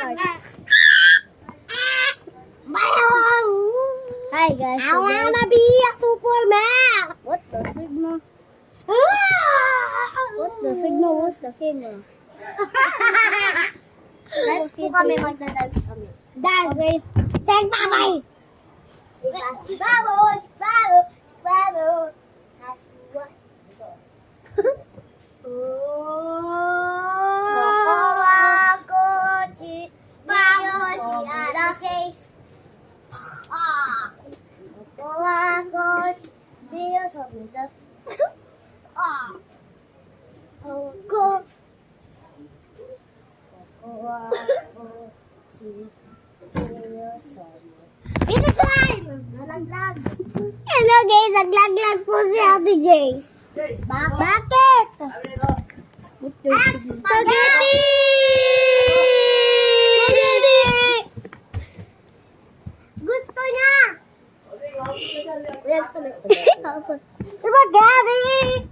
Hi guys. I wanna be a Superman. What the sigma? What the sigma? What's the camera? Dance po kami, magdadance kami. Dad, wait. Sing babay! Babo! Babo! Babo! Hello guys, naglaglag po si Ate Jace. Bakit? Spaghetti! Gusto niya! Spaghetti!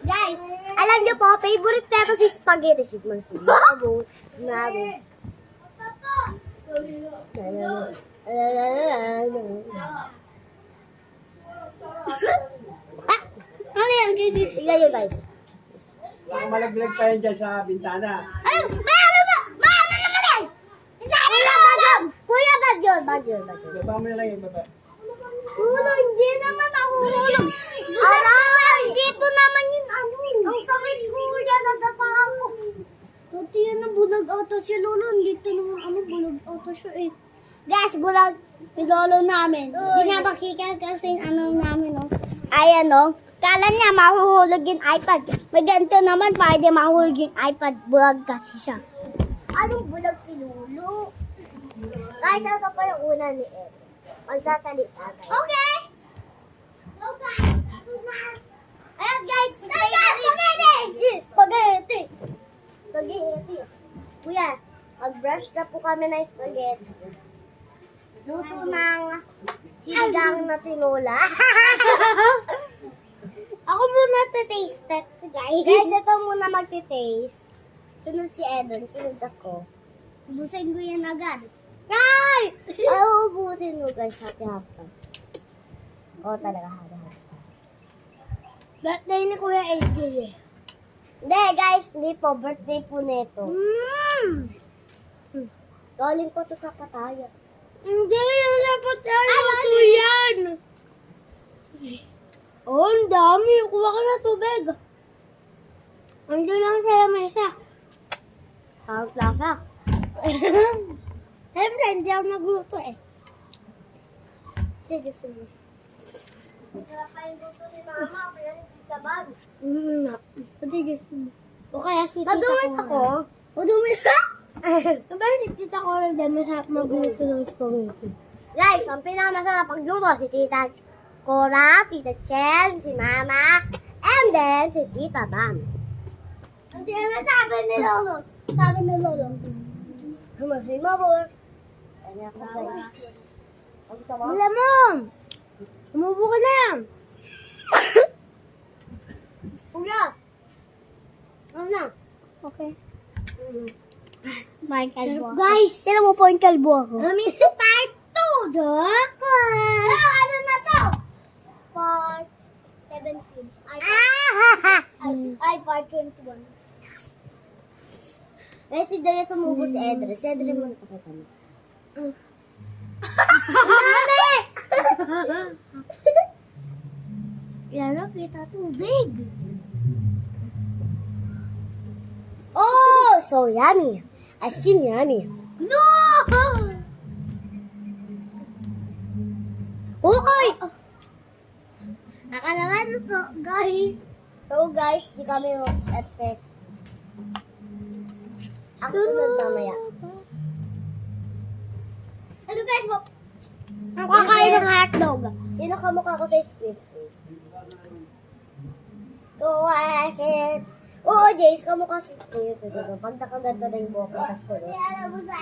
Guys, alam niyo po, favorite na ito si spaghetti. Sigman si Mabo. Ano yan? Tignan nyo guys. Baka malaglag tayo dyan sa bintana. Ano naman yan? Sabi na ba dyan? Kuya, Badyon. Baba mo na lang yung baba. Hindi naman ako hulog. Aray! Dito naman yung ano. Ang sakit kuya, nadapa ako. Dati yan ang bulag ata si Lolo. Dito naman bulag ata siya eh. Guys, bulag si Lolo namin. Hindi nga makikita kasi namin oh. Ayan oh. Kala niya mahuhulog yung iPad. May ganito naman pwede mahulog yung iPad. Bulag kasi siya. Anong bulag si Lolo? Guys, ako pa yung una ni Ed. Magsasalita guys. Okay! Ayan guys! Spaghetti! Kuya, mag-brush na po kami ng spaghetti. Luto ng sinigang na tinola. Ako muna taste test, guys. Guys, ito muna magti-taste. Sunod si Edon, sunod ako. Ubusin ko yan agad. Ay! Ay, ubusin mo guys, hati-hati. Oo, talaga hati-hati. Birthday ni Kuya AJ eh. Hindi guys, hindi po. Birthday po nito. Galing po to sa pataya. Hindi, yung sa pataya. Ito yan. Oh, ang dami. Kuha ka na tubig. Andiyan lang sa lamesa. Harap lasa. Siyempre, hindi ako nagluto eh. Sige, sige. Sarap pa yung luto ni Mama, pero hindi ka ba? Pati Diyos mo. O kaya si tita ko. Madumit ako. Madumit ka? Sabay si tita ko rin dyan masarap magluto ng spaghetti. Guys, ang pinakamasarap pagluto si tita Cora, tita Chen, si Mama, and then si tita Bam. Hindi na sabi ni Lolo. Sabi ni Lolo. Humasin mo po. Kanya ko sa'yo. Wala mo! Umubo ka na yan! Kuya! Ano na? Okay. May kalbo. Guys! Sino mo po yung kalbo ako? Kami to part 2! Doko! Ano na to? Part 17. Ay, part 21. Eh, si Daya sumubo si Edre. Si Edre mo nakakita mo. Mami! Yan na, kita tubig. Oh, so yummy. Ice cream yummy. No! Okay! Nakalaman po, guys. So, guys, di kami effect. Ako sunod mamaya. Ano guys mo? Ang kakain ng hotdog. Yun ang kamukha ko sa script. Tuwakit. Oo, Jace, kamukha sa script. Pag nakaganda na yung buhok ko, tas kulot.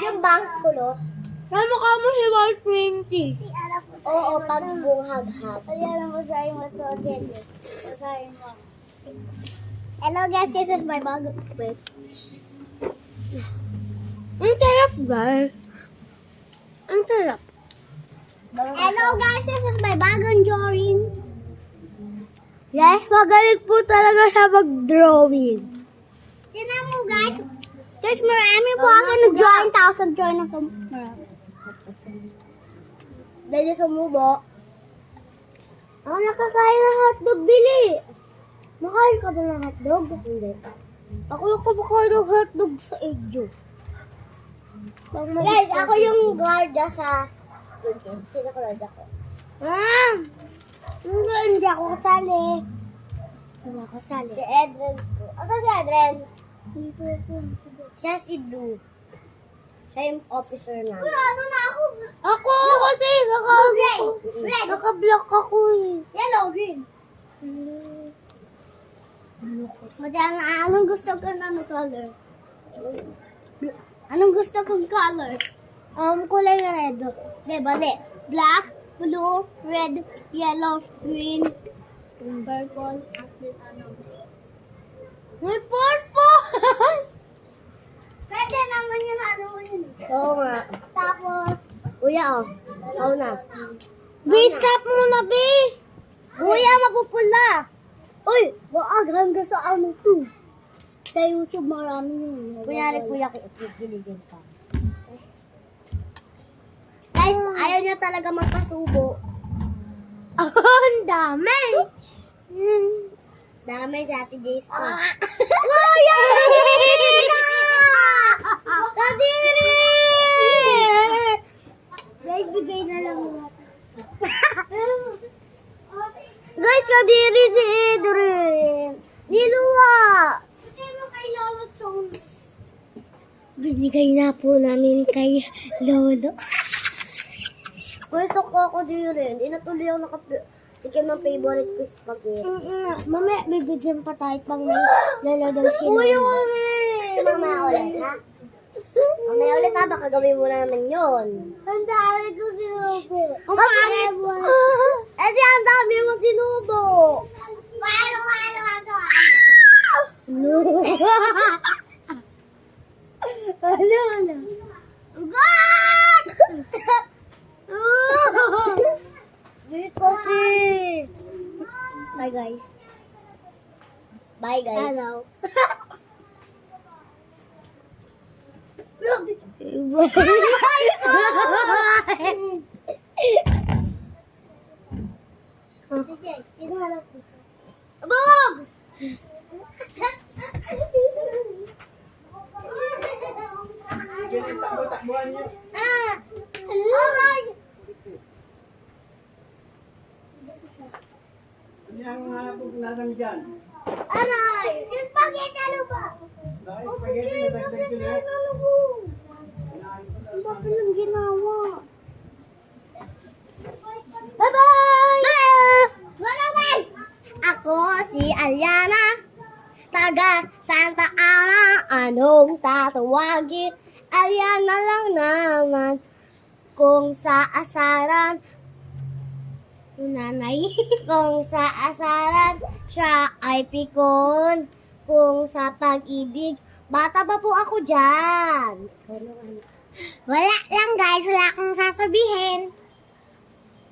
Yung bangs kulot. Kamukha mo si 120. Oo, pag bunghag-hag. Ayan mo sa iyo ito, Jace. Pagkain mo. Hello guys, this is my bago. Wait. Guys, ang sarap. Hello guys, this is my bagong drawing. Yes, magaling po talaga siya mag-drawing. Tingnan mo guys. Guys, marami po ako nag-drawing. Tapos nag-drawing ako. Marami. Dahil sumubo. Ako nakakain ng hotdog, Bili. Makain ka ba ng hotdog? Hindi. Ako lang kumakain ng hotdog sa Edjo. Guys, ako yung guardia sa... Sino ko guardia ko? Hindi ako kasali. Hindi ako kasali. Si Edren ko. Ano si Edren? Dito ako. Siya si Blue. Siya yung officer namin. Ano na ako? Ako kasi Red. naka-block ako eh. Yellow, green. Mati, anong gusto ko na color? Anong gusto kong color? Kulay red. Di, bali. Black, blue, red, yellow, green, purple, at then ano. May purple! Pwede naman yung ano mo yun. Oo nga. Tapos, Kuya, oh. Oo na. stop muna, B! Kuya, mapupula! Uy, wag hanggang sa ano to. Sa YouTube marami yun. Kunyari, kuya, kikiligin ka. Guys, ayaw niya talaga magpasubo. Ang dami! Dami si Ate Jace pa. Kuya! Kadiri! Guys, bigay na lang natin. Guys, kadiri si Adrian. Niluwa! Bigay mo kay Lolo Jones. Binigay na po namin kay Lolo. Gusto ko ako din. Hindi na tuloy ako nakatikim ng favorite ko spaghetti. Mamaya, bibigyan pa tayo pang may Lolo daw si Kuya, Lolo. mamaya ulit, ha? Mamaya ulit, ha? Baka gawin mo namin yun. Ang dami ko sinubo. Eh, di ang dami mo sinubo. Ano? Ano? God! Dito si... Bye, guys. Bye, guys. Hello. Sige, tinahalap ko. Bob! Takbo-takbuhan niyo. Alright! Ano yung pupunasan dyan? Aray! Yung spaghetti ano ba? Dahil spaghetti na dagdag ko na. Ang bakit nang ginawa? Bye-bye! Bye-bye! Ako si Aliana, taga Santa Ana. Anong tatawagin? Aliana lang naman. Kung sa asaran, nanay. Kung sa asaran, siya ay pikon. Kung sa pag-ibig, bata pa po ako dyan. Wala lang guys, wala akong sasabihin.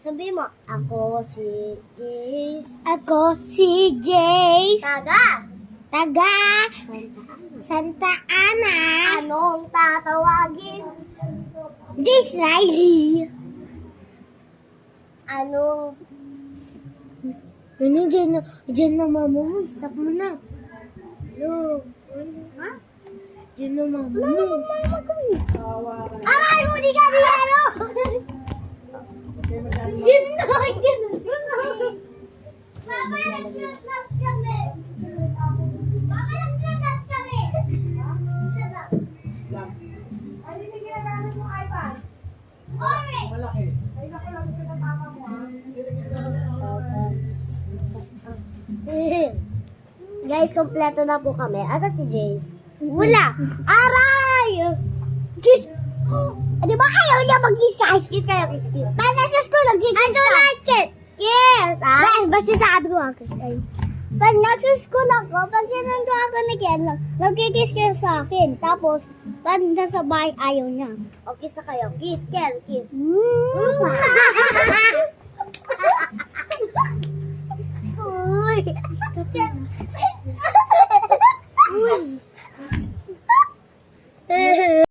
Sabi mo, ako si Jace. Ako si Jace. Taga Santa Ana. anong tatawagin? Jace Riley. Anong Ano dyan na mama mo. Stop mo na. ha? Dyan na mama mo. Awa ka na. Aray, huli ka ni Hero! Okay, masyadong Dyan na! Papa, naglalat kami! Papa, naglalat kami! lang. Orange! Malaki. Guys, kompleto na po kami. Asa si Jace? Wala! Aray! Kiss! Di ba ayaw niya mag-kiss ka? Kiss kayo, kiss. Bala sa school, nag-kiss I don't like it! Yes! Ah? Basta sabi ko ako. Pag nasa school ako, pag sinando ako nag-kiss kayo sa akin. Tapos, Banda sa bahay, ayaw niya. O, kiss na kayo. Kiss, Kel, kiss. Uy!